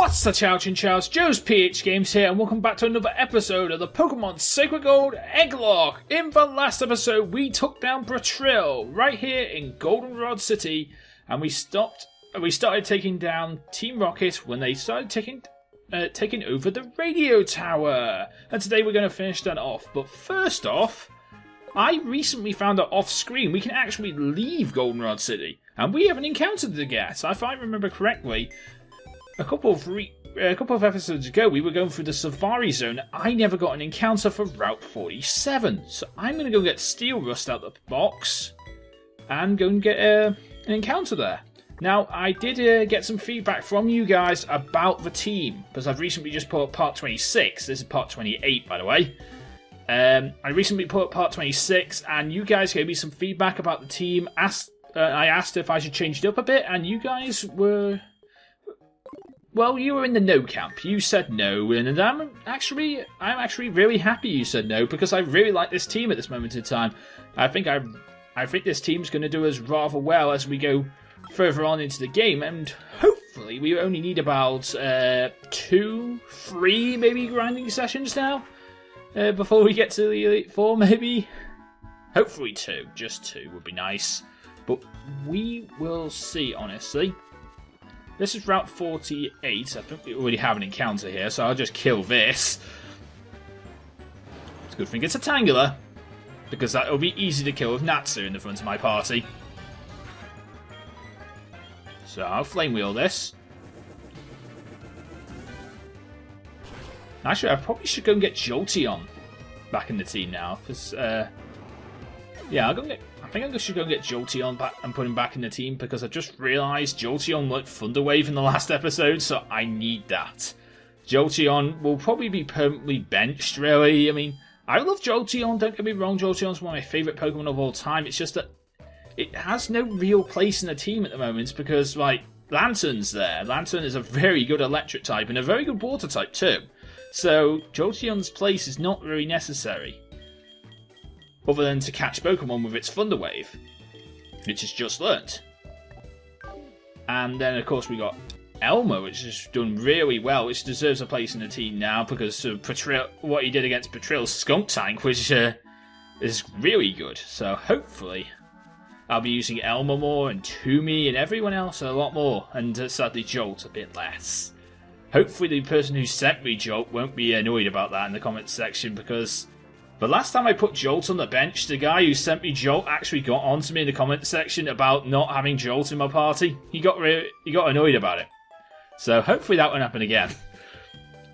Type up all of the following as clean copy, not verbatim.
What's the chow, Chinchows? JoesphGames here, and welcome back to another episode of the Pokemon Sacred Gold Egglocke. In the last episode, we took down Bratrill right here in Goldenrod City, and we started taking down Team Rocket when they started taking over the radio tower. And today we're going to finish that off. But first off, I recently found out off screen we can actually leave Goldenrod City, and we haven't encountered it yet. If I remember correctly, a couple of episodes ago, we were going through the Safari Zone. I never got an encounter for Route 47, so I'm going to go get Steel Rust out of the box and go and get an encounter there. Now, I did get some feedback from you guys about the team, because I've recently just put up part 26. This is part 28, by the way. I recently put up part 26, and you guys gave me some feedback about the team. I asked if I should change it up a bit, and you guys were... Well, you were in the no camp. You said no, and I'm actually really happy you said no, because I really like this team at this moment in time. I think this team's going to do us rather well as we go further on into the game, and hopefully we only need about 2, 3 maybe grinding sessions now before we get to the Elite Four, maybe. Hopefully 2, just 2 would be nice, but we will see. Honestly. This is Route 48. I think we already have an encounter here, so I'll just kill this. It's a good thing it's a Tangela, because that'll be easy to kill with Natsu in the front of my party. So I'll Flame Wheel this. Actually, I probably should go and get Jolteon back in the team now, because, yeah, I think I should go and get Jolteon back and put him back in the team, because I just realised Jolteon liked Thunder Wave in the last episode, so I need that. Jolteon will probably be permanently benched, really. I mean, I love Jolteon, don't get me wrong, Jolteon's one of my favourite Pokemon of all time. It's just that it has no real place in the team at the moment, because, like, Lanturn's there. Lanturn is a very good electric type, and a very good water type too. So, Jolteon's place is not very necessary, other than to catch Pokemon with its Thunder Wave, which is just learnt. And then, of course, we got Elmo, which has done really well, which deserves a place in the team now, because of what he did against Bratrill's Skunk Tank, which is really good. So, hopefully, I'll be using Elmo more, and Toomey, and everyone else a lot more, and sadly Jolt a bit less. Hopefully the person who sent me Jolt won't be annoyed about that in the comments section, because the last time I put Jolt on the bench, the guy who sent me Jolt actually got onto me in the comment section about not having Jolt in my party. He got annoyed about it. So hopefully that won't happen again.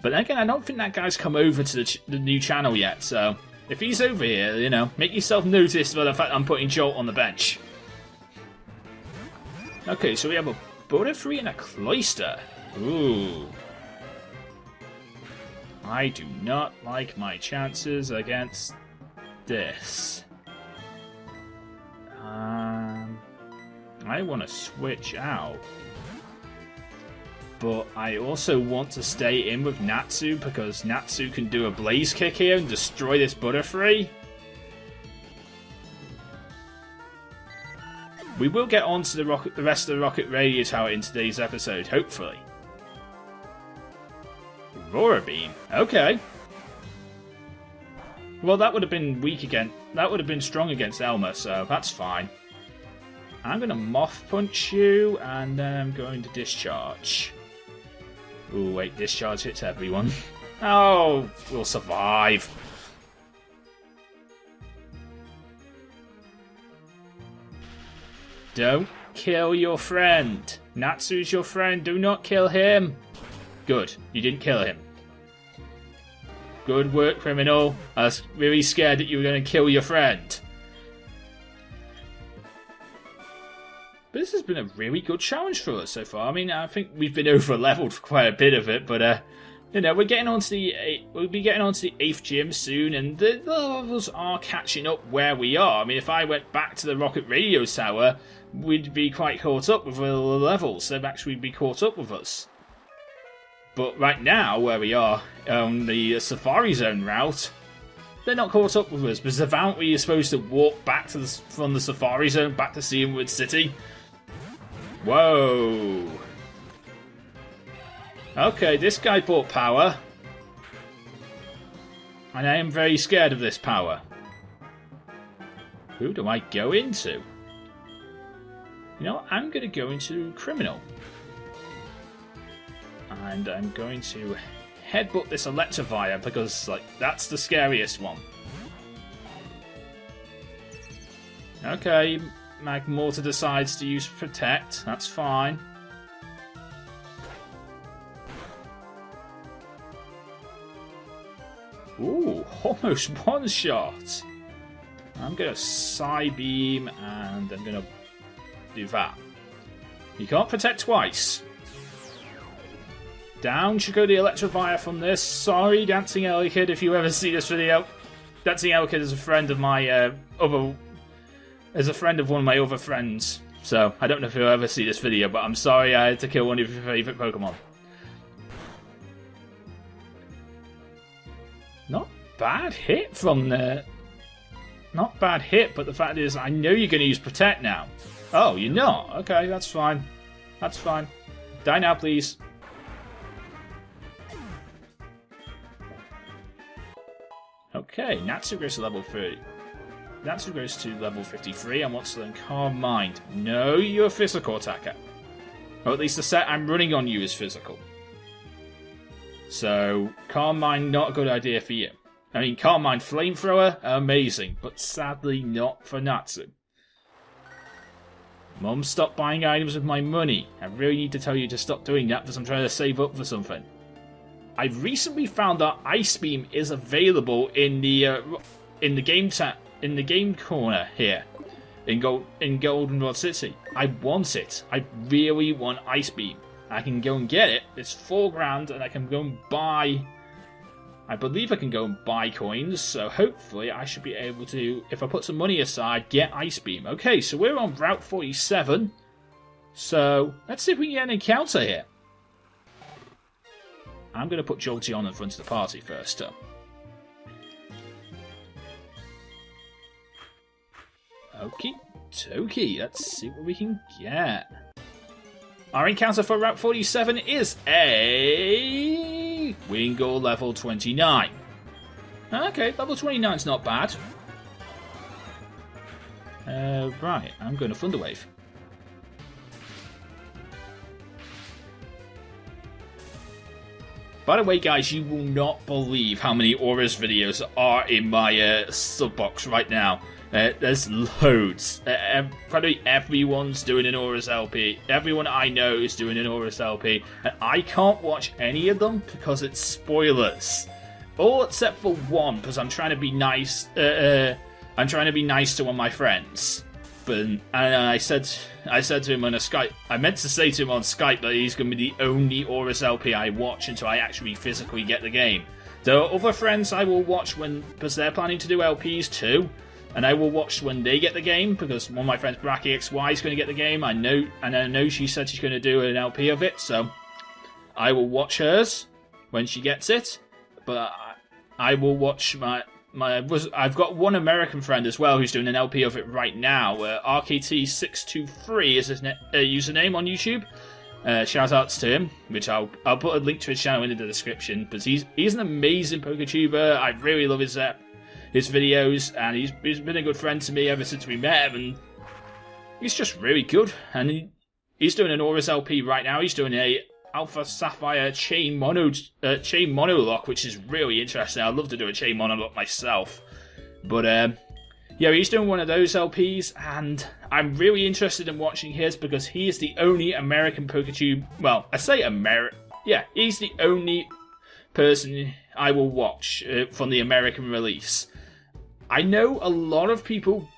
But then again, I don't think that guy's come over to the new channel yet. So if he's over here, you know, make yourself noticed by the fact I'm putting Jolt on the bench. Okay, so we have a Butterfree and a Cloyster. Ooh. I do not like my chances against this. I want to switch out. But I also want to stay in with Natsu, because Natsu can do a Blaze Kick here and destroy this Butterfree. We will get on to the rest of the Rocket Radio Tower in today's episode, hopefully. Aurora Beam. Okay. Well, that would have been weak again. That would have been strong against Elmer, so that's fine. I'm going to Moth Punch you, and then I'm going to Discharge. Ooh, wait, Discharge hits everyone. Oh, we'll survive. Don't kill your friend. Natsu's your friend. Do not kill him. Good. You didn't kill him. Good work, criminal. I was really scared that you were going to kill your friend. But this has been a really good challenge for us so far. I mean, I think we've been over-leveled for quite a bit of it, but you know, we'll be getting onto the 8th gym soon, and the levels are catching up where we are. I mean, if I went back to the Rocket Radio Tower, we'd be quite caught up with the levels. They'd actually be caught up with us. But right now, where we are on the Safari Zone route, they're not caught up with us, because apparently you're supposed to walk back from the Safari Zone back to Seawood City. Whoa. Okay, this guy bought power. And I am very scared of this power. Who do I go into? You know, I'm going to go into Criminal. And I'm going to headbutt this Electivire because, like, that's the scariest one. Okay, Magmortar decides to use Protect. That's fine. Ooh, almost one shot. I'm going to Psybeam and I'm going to do that. You can't protect twice. Down should go the Electivire from this. Sorry, Dancing Elekid, if you ever see this video. Dancing Elekid is a friend of my is a friend of one of my other friends. So I don't know if you'll ever see this video, but I'm sorry I had to kill one of your favourite Pokemon. Not bad hit from there. Not bad hit, but the fact is, I know you're going to use Protect now. Oh, you're not? Okay, that's fine. That's fine. Die now, please. Okay, Natsu goes to level 30. Natsu goes to level 53 and wants to learn Calm Mind. No, you're a physical attacker. Or at least the set I'm running on you is physical. So, Calm Mind, not a good idea for you. I mean, Calm Mind Flamethrower, amazing, but sadly not for Natsu. Mum, stop buying items with my money. I really need to tell you to stop doing that because I'm trying to save up for something. I recently found that Ice Beam is available in the game corner here in Goldenrod City. I want it. I really want Ice Beam. I can go and get it. It's $4,000 and I can go and buy... I believe I can go and buy coins, so hopefully I should be able to, if I put some money aside, get Ice Beam. Okay, so we're on Route 47. So, let's see if we can get an encounter here. I'm going to put Jolteon in front of the party first, though. Okie dokie, let's see what we can get. Our encounter for Route 47 is a... Wingull level 29. Okay, level 29 is not bad. Right, I'm going to Thunder Wave. By the way, guys, you will not believe how many Auras videos are in my sub box right now. There's loads. Probably everyone's doing an Auras LP. Everyone I know is doing an Auras LP. And I can't watch any of them because it's spoilers. All except for one, because I'm trying to be nice. I'm trying to be nice to one of my friends. And I said to him on a Skype, I meant to say to him on Skype that he's going to be the only Auras LP I watch until I actually physically get the game. There are other friends I will watch because they're planning to do LPs too. And I will watch when they get the game, because one of my friends, Bracky XY, is going to get the game. I know she said she's going to do an LP of it, so I will watch hers when she gets it. But I will watch I've got one American friend as well who's doing an LP of it right now. RKT623 is his username on YouTube. Shout outs to him, which I'll put a link to his channel in the description. But he's an amazing PokeTuber. I really love his videos, and he's been a good friend to me ever since we met him, and he's just really good. And he's doing an Auras LP right now. He's doing a Alpha Sapphire Chain Monolock, which is really interesting. I'd love to do a Chain Monolock myself, but yeah, he's doing one of those LPs, and I'm really interested in watching his because he is the only American PokeTube. Well, I say yeah, he's the only person I will watch from the American release. I know a lot of people,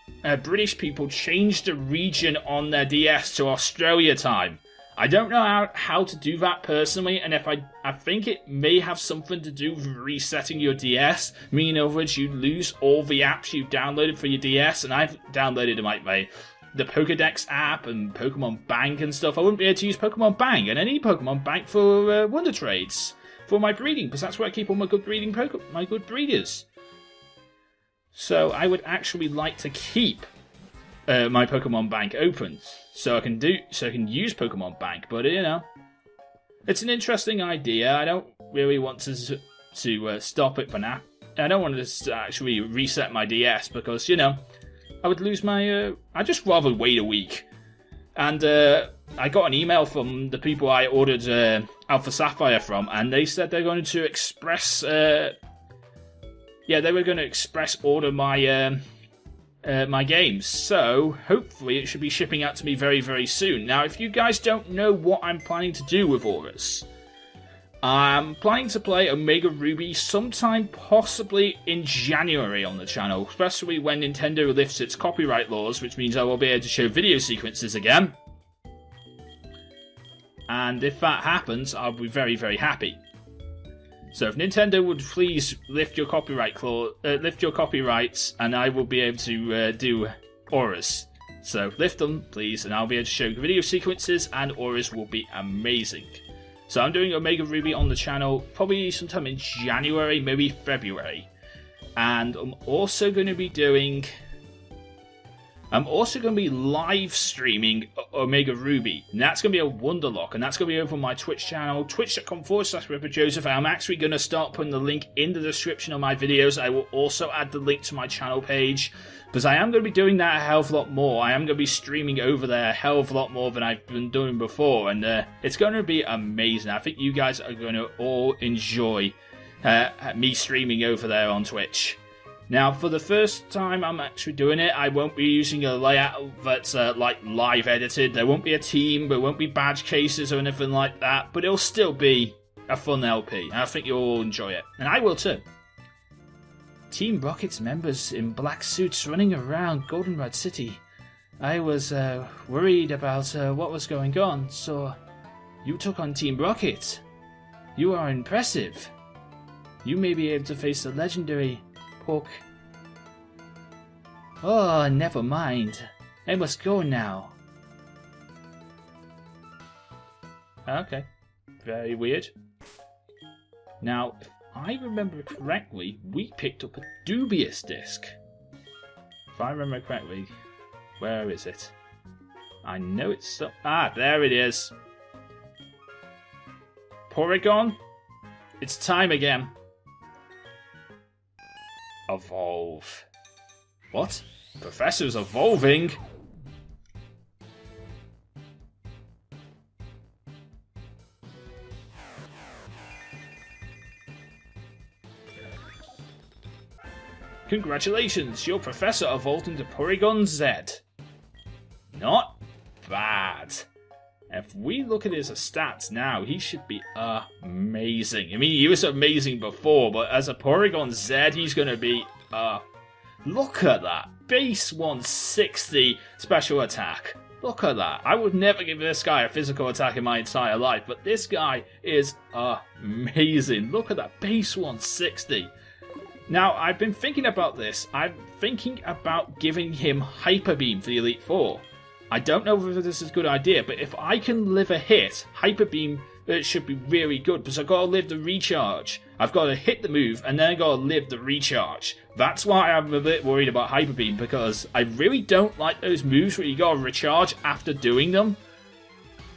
British people, changed the region on their DS to Australia time. I don't know how to do that personally, and I think it may have something to do with resetting your DS, meaning in other words you lose all the apps you've downloaded for your DS, and I've downloaded the Pokedex app and Pokemon Bank and stuff. I wouldn't be able to use Pokemon Bank, and I need Pokemon Bank for Wonder Trades, for my breeding, because that's where I keep all my good breeding my good breeders. So I would actually like to keep my Pokemon Bank open, so I can use Pokemon Bank. But you know, It's an interesting idea. I don't really want to stop it for now. I don't want to actually reset my DS because, you know, I would lose my... I'd just rather wait a week. And I got an email from the people I ordered Alpha Sapphire from, and they said they're going to express... they were going to express order my my games. So, hopefully it should be shipping out to me very, very soon. Now, if you guys don't know what I'm planning to do with Auras... I'm planning to play Omega Ruby sometime possibly in January on the channel, especially when Nintendo lifts its copyright laws, which means I will be able to show video sequences again. And if that happens, I'll be very, very happy. So if Nintendo would please lift your copyright lift your copyrights, and I will be able to do Auras. So lift them, please, and I'll be able to show video sequences, and Auras will be amazing. So I'm doing Omega Ruby on the channel probably sometime in January, maybe February. And I'm also going to be live streaming Omega Ruby. And that's going to be a Wonderlock, and that's going to be over on my Twitch channel, twitch.com/RipperJoseph. I'm actually going to start putting the link in the description of my videos. I will also add the link to my channel page, because I am going to be doing that a hell of a lot more. I am going to be streaming over there a hell of a lot more than I've been doing before, and it's going to be amazing. I think you guys are going to all enjoy me streaming over there on Twitch. Now, for the first time I'm actually doing it, I won't be using a layout that's like live edited. There won't be a team, there won't be badge cases or anything like that, but it'll still be a fun LP, and I think you'll all enjoy it, and I will too. Team Rocket's members in black suits running around Goldenrod City. I was worried about what was going on, so you took on Team Rocket. You are impressive. You may be able to face the legendary Oh, never mind. I must go now. Okay. Very weird. Now, if I remember correctly, we picked up a dubious disc. If I remember correctly, where is it? I know it's... there it is. Porygon, it's time again. Evolve. What? Professor's evolving? Congratulations, your professor evolved into Porygon Z. Not bad. If we look at his stats now, he should be amazing. I mean, he was amazing before, but as a Porygon Z, he's going to be... Look at that. Base 160 special attack. Look at that. I would never give this guy a physical attack in my entire life, but this guy is amazing. Look at that. Base 160. Now, I've been thinking about this. I'm thinking about giving him Hyper Beam for the Elite Four. I don't know whether this is a good idea, but if I can live a hit, Hyper Beam should be really good, because I've got to live the recharge. I've got to hit the move, and then I've got to live the recharge. That's why I'm a bit worried about Hyper Beam, because I really don't like those moves where you got to recharge after doing them.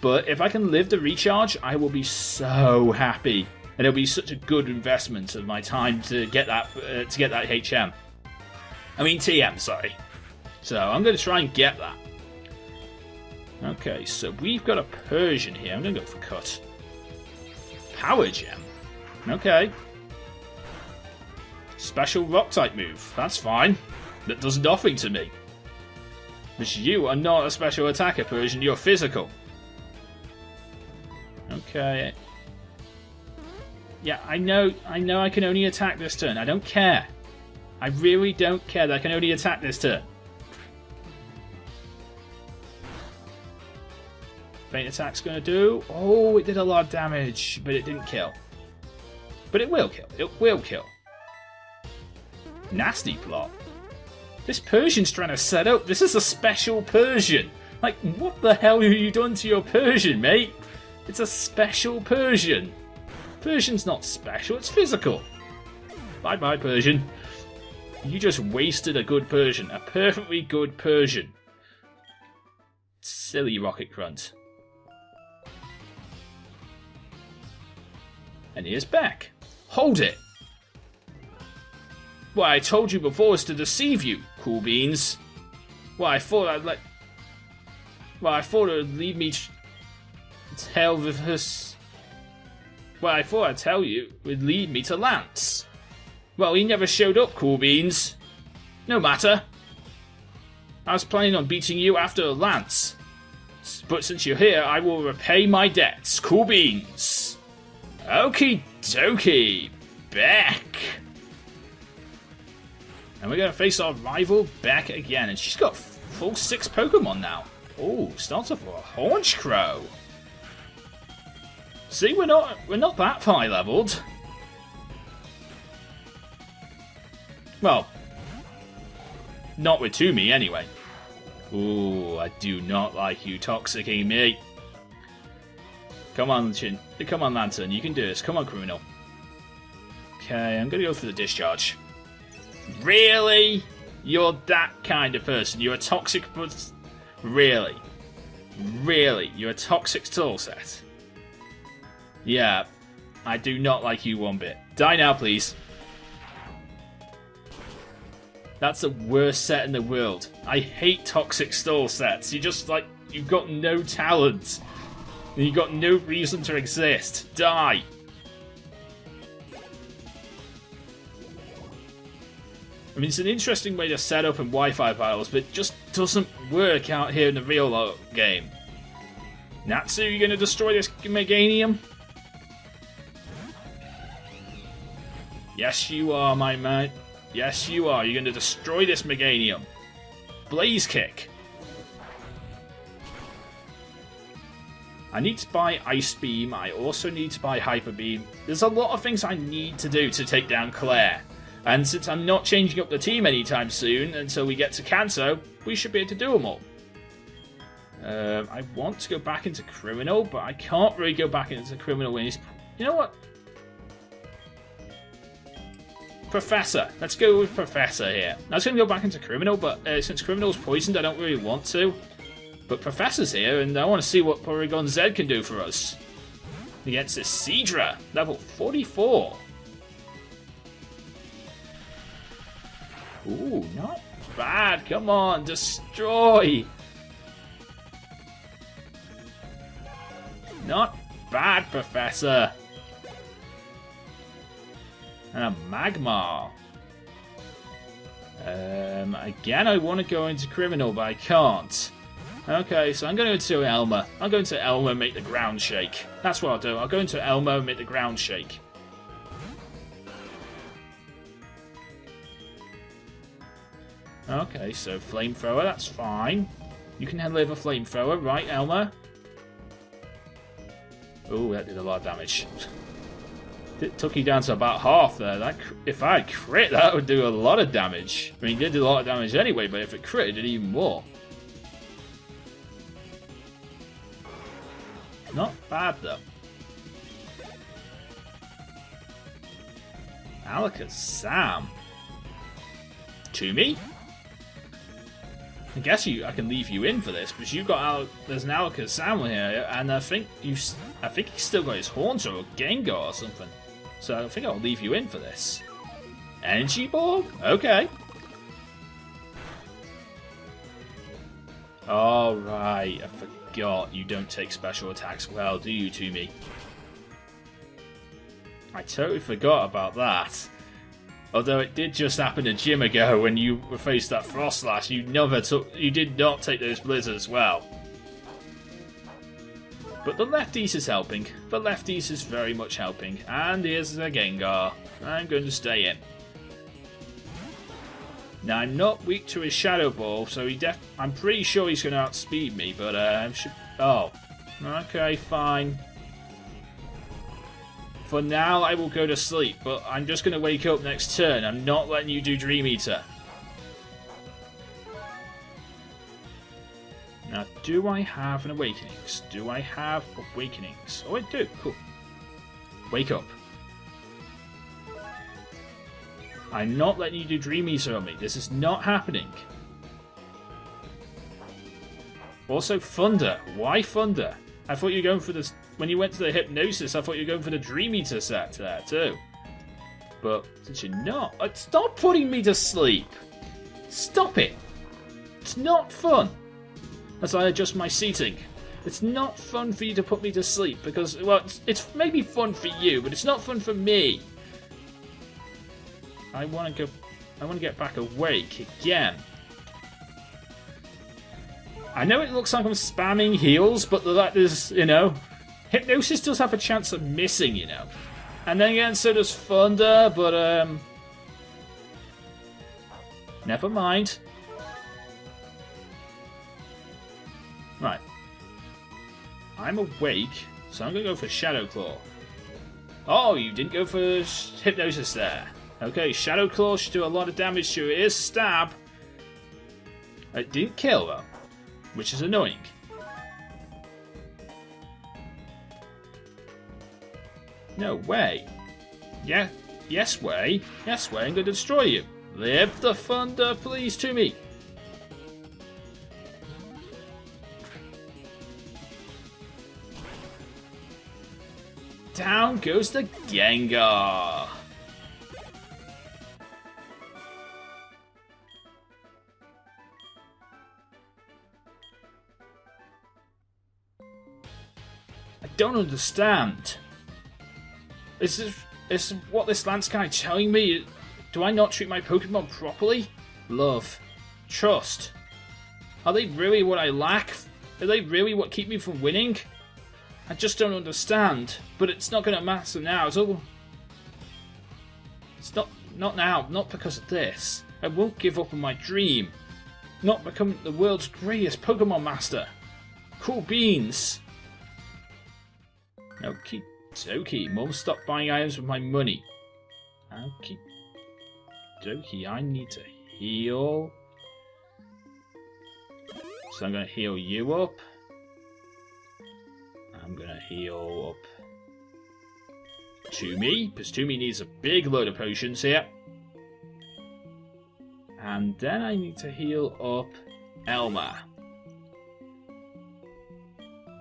But if I can live the recharge, I will be so happy. And it'll be such a good investment of my time to get that HM. I mean TM, sorry. So I'm going to try and get that. Okay, so we've got a Persian here. I'm going to go for Cut. Power Gem. Okay. Special Rock type move. That's fine. That does nothing to me. Because you are not a special attacker, Persian. You're physical. Okay. Yeah, I know I can only attack this turn. I don't care. I really don't care that I can only attack this turn. Faint attack's going to do... Oh, it did a lot of damage, but it didn't kill. But it will kill. It will kill. Nasty plot. This Persian's trying to set up... This is a special Persian. Like, what the hell have you done to your Persian, mate? It's a special Persian. Persian's not special, it's physical. Bye-bye, Persian. You just wasted a good Persian. A perfectly good Persian. Silly Rocket Grunt. And here's Beck. Hold it! Well, I told you before was to deceive you, Cool Beans. Well, I thought it would lead me to tell with us. Well, I thought I'd tell you it would lead me to Lance. Well, he never showed up, Cool Beans. No matter. I was planning on beating you after Lance. But since you're here, I will repay my debts, Cool Beans. Okie dokie, Beck. And we're going to face our rival Beck again. And she's got full 6 Pokemon now. Oh, starts off with a Honchkrow. See, we're not that high leveled. Well, not with Toomey anyway. Ooh, I do not like you toxicking me. Come on, come on, Lanturn, you can do this. Come on, criminal. Okay, I'm gonna go for the discharge. Really? You're that kind of person. You're a toxic... Really? Really? You're a toxic tool set? Yeah, I do not like you one bit. Die now, please. That's the worst set in the world. I hate toxic stall sets. You just, like, you've got no talent. And you've got no reason to exist. Die. I mean, it's an interesting way to set up in Wi-Fi battles, but it just doesn't work out here in the real game. Natsu, you gonna destroy this Meganium? Yes, you are, my man. Yes, you are. You're going to destroy this Meganium. Blaze Kick. I need to buy Ice Beam. I also need to buy Hyper Beam. There's a lot of things I need to do to take down Claire. And since I'm not changing up the team anytime soon until we get to Kanto, we should be able to do them all. I want to go back into Criminal, but I can't really go back into Criminal when he's... You know what? Professor. Let's go with Professor here. I was going to go back into Criminal, but since Criminal's poisoned, I don't really want to. But Professor's here, and I want to see what Porygon Z can do for us. Against this Seadra, level 44. Ooh, not bad. Come on, destroy. Not bad, Professor. And a Magmar. Again, I want to go into Criminal, but I can't. Okay, so I'm going to Elmer. I'm going to Elmer and make the ground shake. That's what I'll do. I'll go into Elmer and make the ground shake. Okay, so Flamethrower, that's fine. You can handle a Flamethrower, right, Elmer? Oh, that did a lot of damage. It took you down to about half there. If I crit, that would do a lot of damage. I mean, it did do a lot of damage anyway, but if it crit, it did even more. Not bad, though. Alakazam. To me? I guess I can leave you in for this, because you've got there's an Alakazam here, and I think he's still got his Haunter or Gengar or something. So I think I'll leave you in for this. Energy Ball? Okay. Alright, I forgot you don't take special attacks well, do you, Toomey? I totally forgot about that. Although it did just happen a gym ago when you faced that Frostlash, you did not take those blizzards well. But the lefties is helping. The lefties is very much helping. And here's a Gengar. I'm going to stay in. Now I'm not weak to his Shadow Ball, so I'm pretty sure he's going to outspeed me. But oh, okay, fine. For now, I will go to sleep, but I'm just going to wake up next turn. I'm not letting you do Dream Eater. Now, do I have an Awakenings? Do I have Awakenings? Oh, I do. Cool. Wake up. I'm not letting you do Dream Eater on me. This is not happening. Also, Thunder. Why Thunder? I thought you were going for this... When you went to the Hypnosis, I thought you were going for the Dream Eater set there, too. But did you not? Stop putting me to sleep! Stop it! It's not fun! As I adjust my seating. It's not fun for you to put me to sleep, because, well, it's maybe fun for you, but it's not fun for me. I want to get back awake again. I know it looks like I'm spamming heals, but that is, you know, Hypnosis does have a chance of missing, you know. And then again, so does Thunder, but, never mind. Right. I'm awake, so I'm going to go for Shadow Claw. Oh, you didn't go for Hypnosis there. Okay, Shadow Claw should do a lot of damage to it. It is Stab. It didn't kill, though, which is annoying. No way. Yeah, yes way. Yes way, I'm going to destroy you. Live the Thunder, please, to me. Down goes the Gengar. I don't understand. Is what this lance guy telling me? Do I not treat my Pokemon properly? Love. Trust. Are they really what I lack? Are they really what keep me from winning? I just don't understand. But it's not going to matter now. It's not now. Not because of this. I won't give up on my dream. Not become the world's greatest Pokemon master. Cool beans. Okie dokie. Mum, stop buying items with my money. Okie dokie. I need to heal. So I'm going to heal you up. I'm going to heal up Toomey, because Toomey needs a big load of potions here. And then I need to heal up Elma.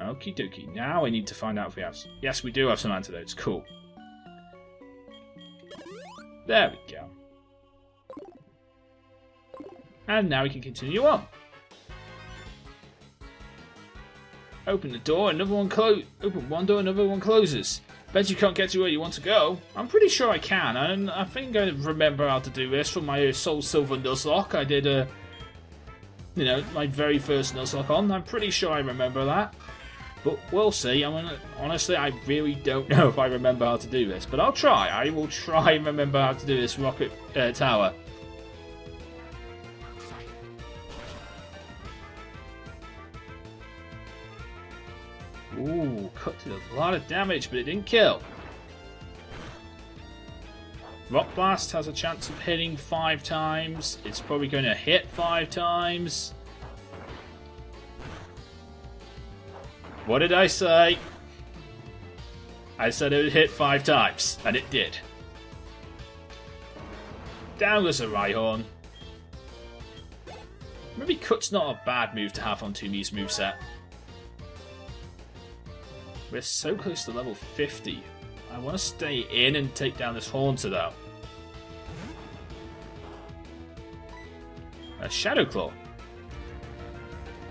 Okie dokie. Now I need to find out if we have... Yes, we do have some antidotes. Cool. There we go. And now we can continue on. Open the door, another one open one door, another one closes. Bet you can't get to where you want to go. I'm pretty sure I can, and I think I remember how to do this from my Soul Silver Nuzlocke. I did you know, my very first Nuzlocke on. I'm pretty sure I remember that. But we'll see. Honestly, I really don't know if I remember how to do this. But I'll try. I will try and remember how to do this rocket tower. Ooh, cut did a lot of damage, but it didn't kill. Rock Blast has a chance of hitting 5 times. It's probably going to hit 5 times. What did I say? I said it would hit 5 times, and it did. Down goes a Rhyhorn. Maybe Cut's not a bad move to have on Toomey's moveset. We're so close to level 50. I want to stay in and take down this Haunter, though. A Shadow Claw.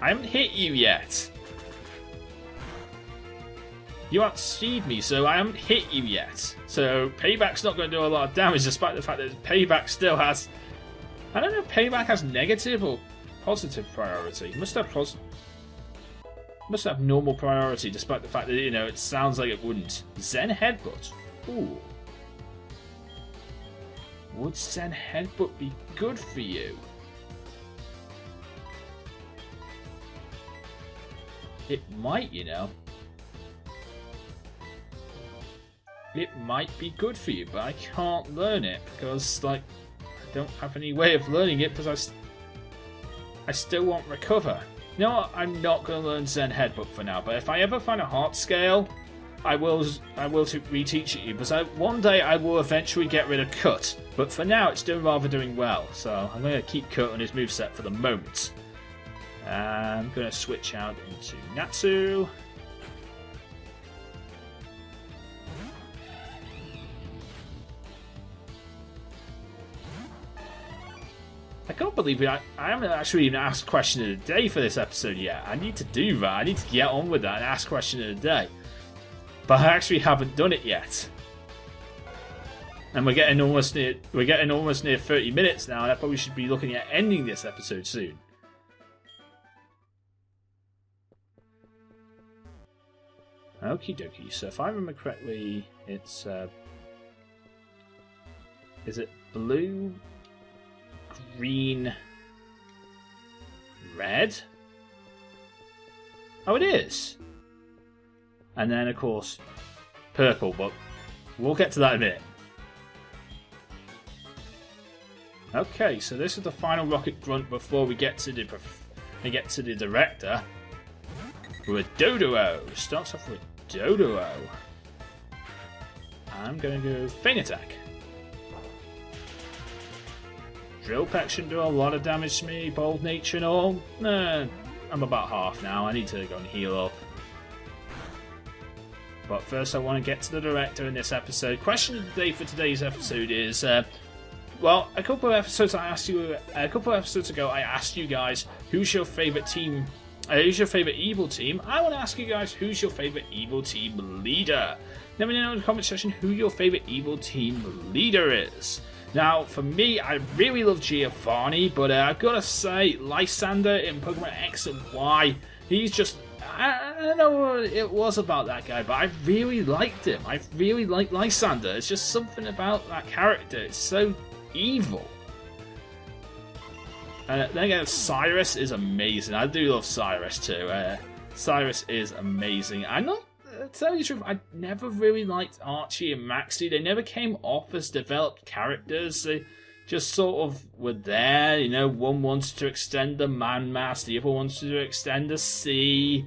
I haven't hit you yet. You outspeed me, so I haven't hit you yet. So Payback's not going to do a lot of damage, despite the fact that Payback still has... I don't know if Payback has negative or positive priority. Must have normal priority, despite the fact that, you know, it sounds like it wouldn't. Zen Headbutt. Ooh. Would Zen Headbutt be good for you? It might, you know. It might be good for you, but I can't learn it because, like, I don't have any way of learning it because I still won't recover. You know what? I'm not going to learn Zen Headbutt for now, but if I ever find a heart scale, I will reteach it you, because one day I will eventually get rid of Cut. But for now, it's doing well, so I'm going to keep Cut on his moveset for the moment. I'm going to switch out into Natsu. I can't believe I haven't actually even asked question of the day for this episode yet. I need to do that. I need to get on with that and ask question of the day. But I actually haven't done it yet. And we're getting almost near 30 minutes now, and I probably should be looking at ending this episode soon. Okie dokie. So if I remember correctly, it's is it blue, green, red? Oh, it is. And then, of course, purple, but we'll get to that in a minute. Okay, so this is the final rocket grunt before we get to the director. With Dodo. Starts off with Dodo. I'm going to go Feint Attack. Drill Peck shouldn't do a lot of damage to me, bold nature and all. I'm about half now. I need to go and heal up. But first I want to get to the director in this episode. Question of the day for today's episode is, well, a couple of episodes ago I asked you guys who's your favourite team, who's your favourite evil team. I want to ask you guys who's your favourite evil team leader. Let me know in the comment section who your favourite evil team leader is. Now, for me, I really love Giovanni, but I've got to say, Lysander in Pokemon X and Y, he's just... I don't know what it was about that guy, but I really liked him. I really like Lysander. It's just something about that character. It's so evil. Then again, Cyrus is amazing. I do love Cyrus too. Cyrus is amazing. To tell you the truth, I never really liked Archie and Maxie. They never came off as developed characters. They just sort of were there. You know, one wanted to extend the man mass, the other wanted to extend the sea,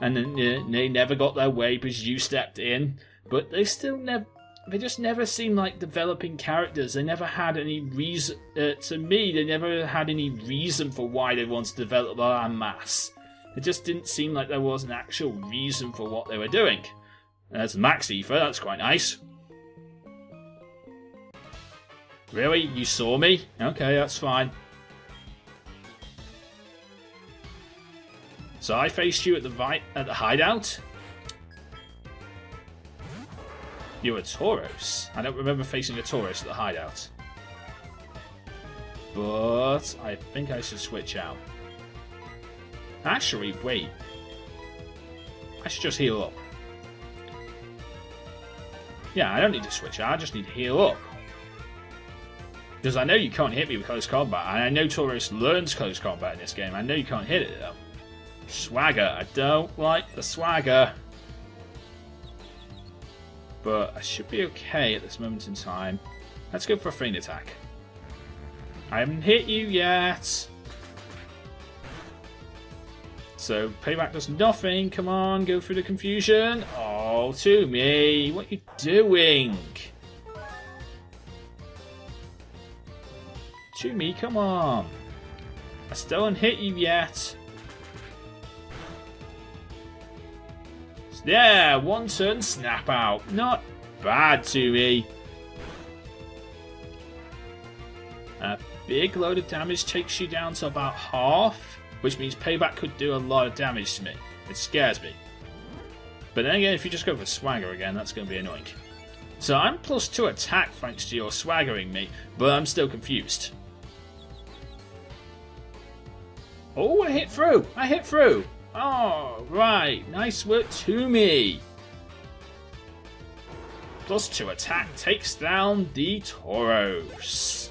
and then they never got their way because you stepped in. But they still never. They just never seemed like developing characters. They never had any reason. To me, they never had any reason for why they wanted to develop the land mass. It just didn't seem like there was an actual reason for what they were doing. There's Max Ether, that's quite nice. Really? You saw me? Okay, that's fine. So I faced you at the hideout? You're a Tauros. I don't remember facing a Tauros at the hideout. But I think I should switch out. Actually, wait. I should just heal up. Yeah, I don't need to switch out, I just need to heal up. Because I know you can't hit me with close combat, and I know Tauros learns close combat in this game. I know you can't hit it though. Swagger. I don't like the swagger. But I should be okay at this moment in time. Let's go for a Feint Attack. I haven't hit you yet. So, Payback does nothing. Come on, go through the confusion. Oh, to me. What are you doing? To me, come on. I still haven't hit you yet. Yeah, one turn snap out. Not bad to me. A big load of damage takes you down to about half. Which means Payback could do a lot of damage to me. It scares me. But then again, if you just go for Swagger again, that's going to be annoying. So I'm +2 attack thanks to your swaggering me, but I'm still confused. Oh, I hit through! I hit through! Oh, right. Nice work to me. +2 attack takes down the Tauros.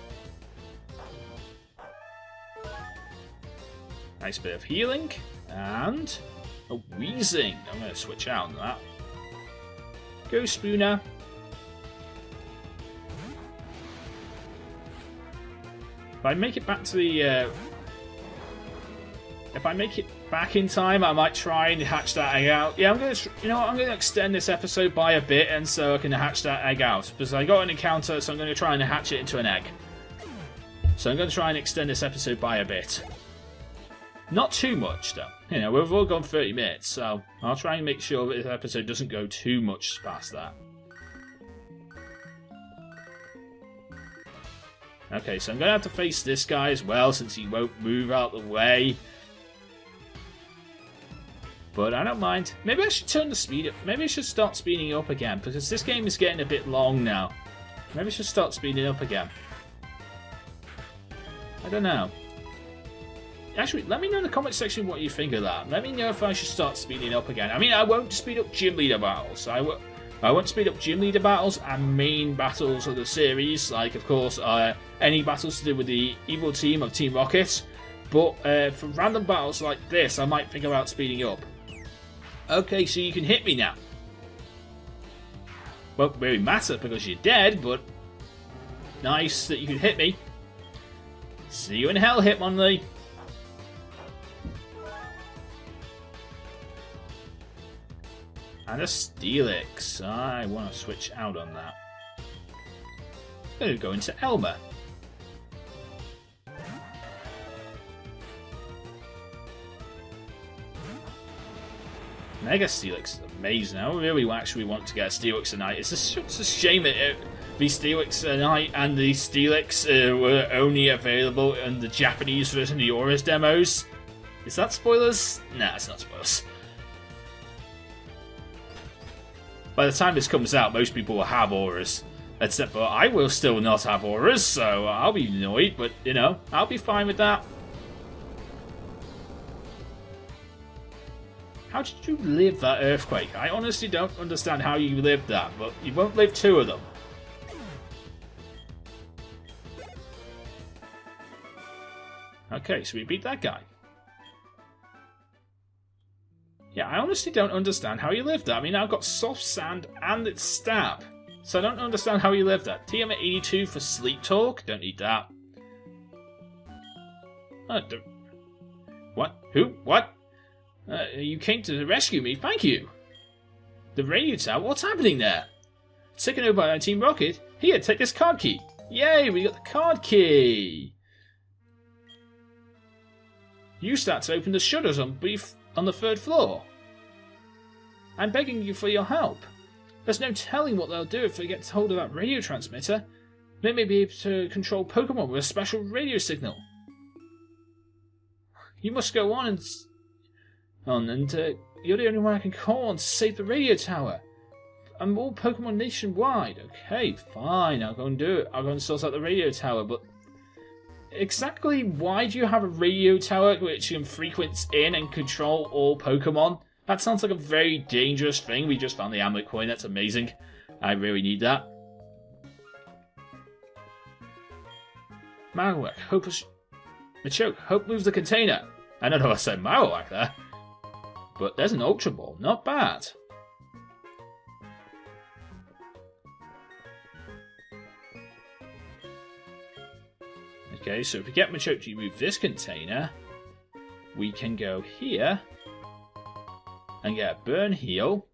Nice bit of healing, and a wheezing. I'm going to switch out on that. Go Spooner. If I make it back to the... if I make it back in time, I might try and hatch that egg out. Yeah, I'm going to... You know what? I'm going to extend this episode by a bit, and so I can hatch that egg out. Because I got an encounter, so I'm going to try and hatch it into an egg. So I'm going to try and extend this episode by a bit. Not too much, though. You know, we've all gone 30 minutes, so I'll try and make sure that this episode doesn't go too much past that. Okay, so I'm going to have to face this guy as well, since he won't move out the way. But I don't mind. Maybe I should turn the speed up. Maybe I should start speeding up again, because this game is getting a bit long now. Maybe I should start speeding up again. I don't know. Actually, let me know in the comment section what you think of that. Let me know if I should start speeding up again. I mean, I won't speed up gym leader battles. I won't speed up gym leader battles and main battles of the series. Like, of course, any battles to do with the evil team of Team Rocket. But for random battles like this, I might think about speeding up. Okay, so you can hit me now. Won't really matter because you're dead, but nice that you can hit me. See you in hell, Hitmonlee. And a Steelix. I want to switch out on that. I'm going to go into Elmer. Mega Steelix is amazing. I really actually want to get a Steelix tonight. It's a shame that the Steelix tonight and the Steelix were only available in the Japanese version of the Auras demos. Is that spoilers? Nah, it's not spoilers. By the time this comes out, most people will have auras. Except for I will still not have auras, so I'll be annoyed, but, you know, I'll be fine with that. How did you live that earthquake? I honestly don't understand how you lived that, but you won't live two of them. Okay, so we beat that guy. Yeah, I honestly don't understand how you lived that. I mean, I've got soft sand and it's stab. So I don't understand how you lived that. TM at 82 for sleep talk? Don't need that. What? Who? What? You came to rescue me, thank you. The radio tower? What's happening there? It's taken over by Team Rocket. Here, take this card key. Yay, we got the card key. Use that to open the shutters on the 3rd floor. I'm begging you for your help. There's no telling what they'll do if they get hold of that radio transmitter. They may be able to control Pokemon with a special radio signal. You must go on and you're the only one I can call on to save the radio tower. I'm all Pokemon nationwide. Okay, fine, I'll go and do it. I'll go and sort out the radio tower, but exactly why do you have a radio tower which can frequency in and control all Pokemon? That sounds like a very dangerous thing. We just found the amulet coin, that's amazing. I really need that. Marowak, hope Machoke, hope moves the container. I don't know if I said Marowak there. But there's an Ultra Ball, not bad. Okay, so if we get Machoke to move this container, we can go here and get a Burn Heal.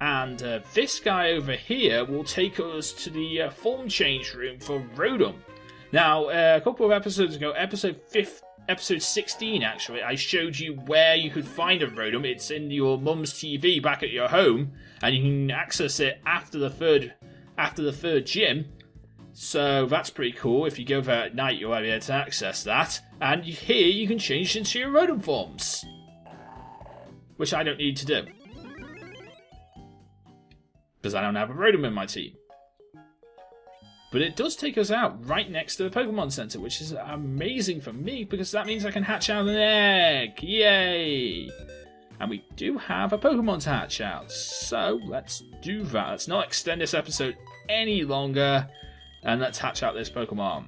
And this guy over here will take us to the form change room for Rotom. Now, a couple of episodes ago, episode 16 actually, I showed you where you could find a Rotom. It's in your mum's TV back at your home, and you can access it after the third gym. So that's pretty cool. If you go there at night, you'll be able to access that. And here you can change into your Rotom forms, which I don't need to do because I don't have a Rotom in my team. But it does take us out right next to the Pokemon Center, which is amazing for me because that means I can hatch out an egg. Yay! And we do have a Pokemon to hatch out. So let's do that. Let's not extend this episode any longer. And let's hatch out this Pokemon.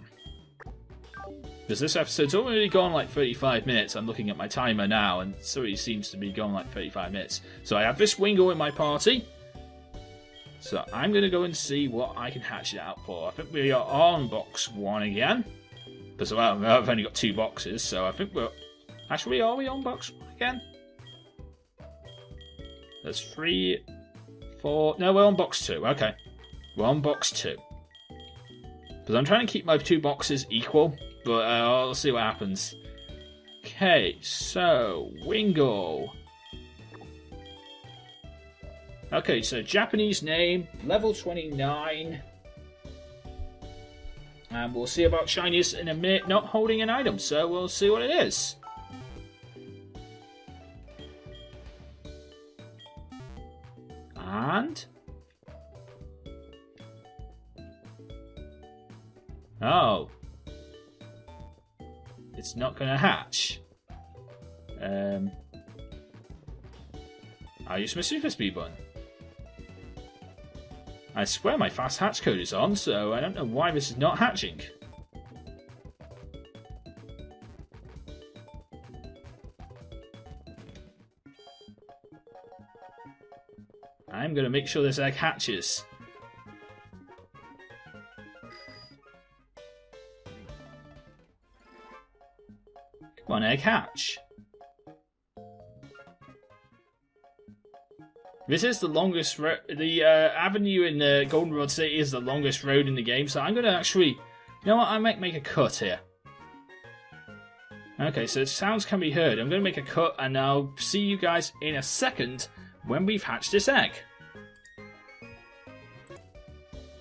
Because this episode's already gone like 35 minutes. I'm looking at my timer now, and so it seems to be gone like 35 minutes. So I have this Wingull in my party. So I'm going to go and see what I can hatch it out for. I think we are on box 1 again. Because I've only got 2 boxes, so I think we're... Actually, are we on box 1 again? There's 3, 4... No, we're on box 2. Okay. We're on box 2. Because I'm trying to keep my 2 boxes equal, but I'll see what happens. Okay, so Wingull. Okay, so Japanese name, level 29. And we'll see about shiniest in a minute not holding an item, so we'll see what it is. And... oh. It's not going to hatch. I'll use my super speed button. I swear my fast hatch code is on, so I don't know why this is not hatching. I'm going to make sure this egg hatches. Come on, egg hatch. This is the longest road. The avenue in Goldenrod City is the longest road in the game, so I'm going to actually... you know what? I might make a cut here. Okay, so sounds can be heard. I'm going to make a cut, and I'll see you guys in a second when we've hatched this egg.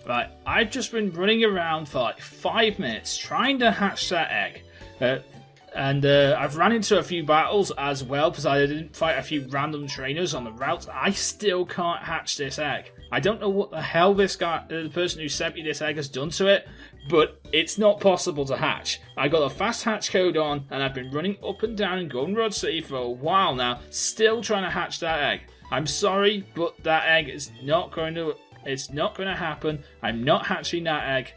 Right, I've just been running around for like 5 minutes trying to hatch that egg. And I've ran into a few battles as well because I didn't fight a few random trainers on the route. I still can't hatch this egg. I don't know what the hell this guy, the person who sent me this egg, has done to it, but it's not possible to hatch. I got a fast hatch code on, and I've been running up and down in Goldenrod City for a while now, still trying to hatch that egg. I'm sorry, but that egg is not going to. It's not going to happen. I'm not hatching that egg.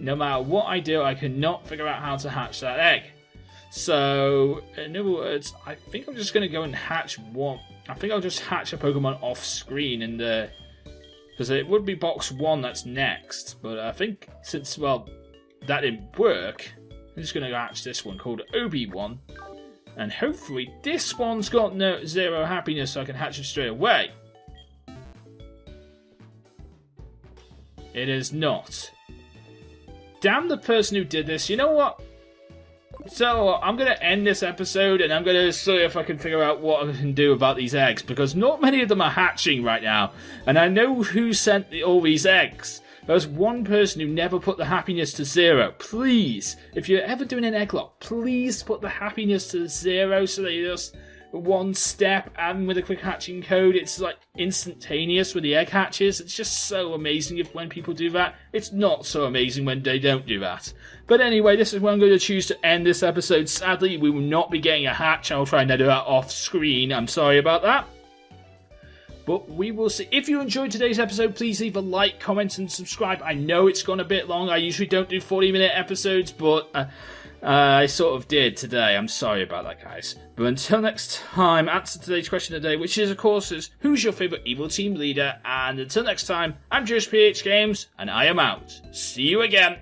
No matter what I do, I cannot figure out how to hatch that egg. So, in other words, I think I'm just going to go and hatch one. I think I'll just hatch a Pokemon off screen, and because it would be box 1 that's next. But I think since, well, that didn't work, I'm just going to hatch this one called Obi-Wan. And hopefully this one's got zero happiness, so I can hatch it straight away. It is not. Damn the person who did this. You know what? So, I'm going to end this episode, and I'm going to see if I can figure out what I can do about these eggs, because not many of them are hatching right now, and I know who sent all these eggs. There's one person who never put the happiness to 0. Please, if you're ever doing an egglocke, please put the happiness to 0 so that you just one step, and with a quick hatching code, it's like instantaneous with the egg hatches. It's just so amazing when people do that. It's not so amazing when they don't do that. But anyway, this is where I'm going to choose to end this episode. Sadly, we will not be getting a hatch. I'll try and do that off screen. I'm sorry about that. But we will see. If you enjoyed today's episode, please leave a like, comment, and subscribe. I know it's gone a bit long. I usually don't do 40-minute episodes, but I sort of did today. I'm sorry about that, guys. But until next time, answer today's question of the day, which is, of course, who's your favourite evil team leader? And until next time, I'm JoesphGames, and I am out. See you again.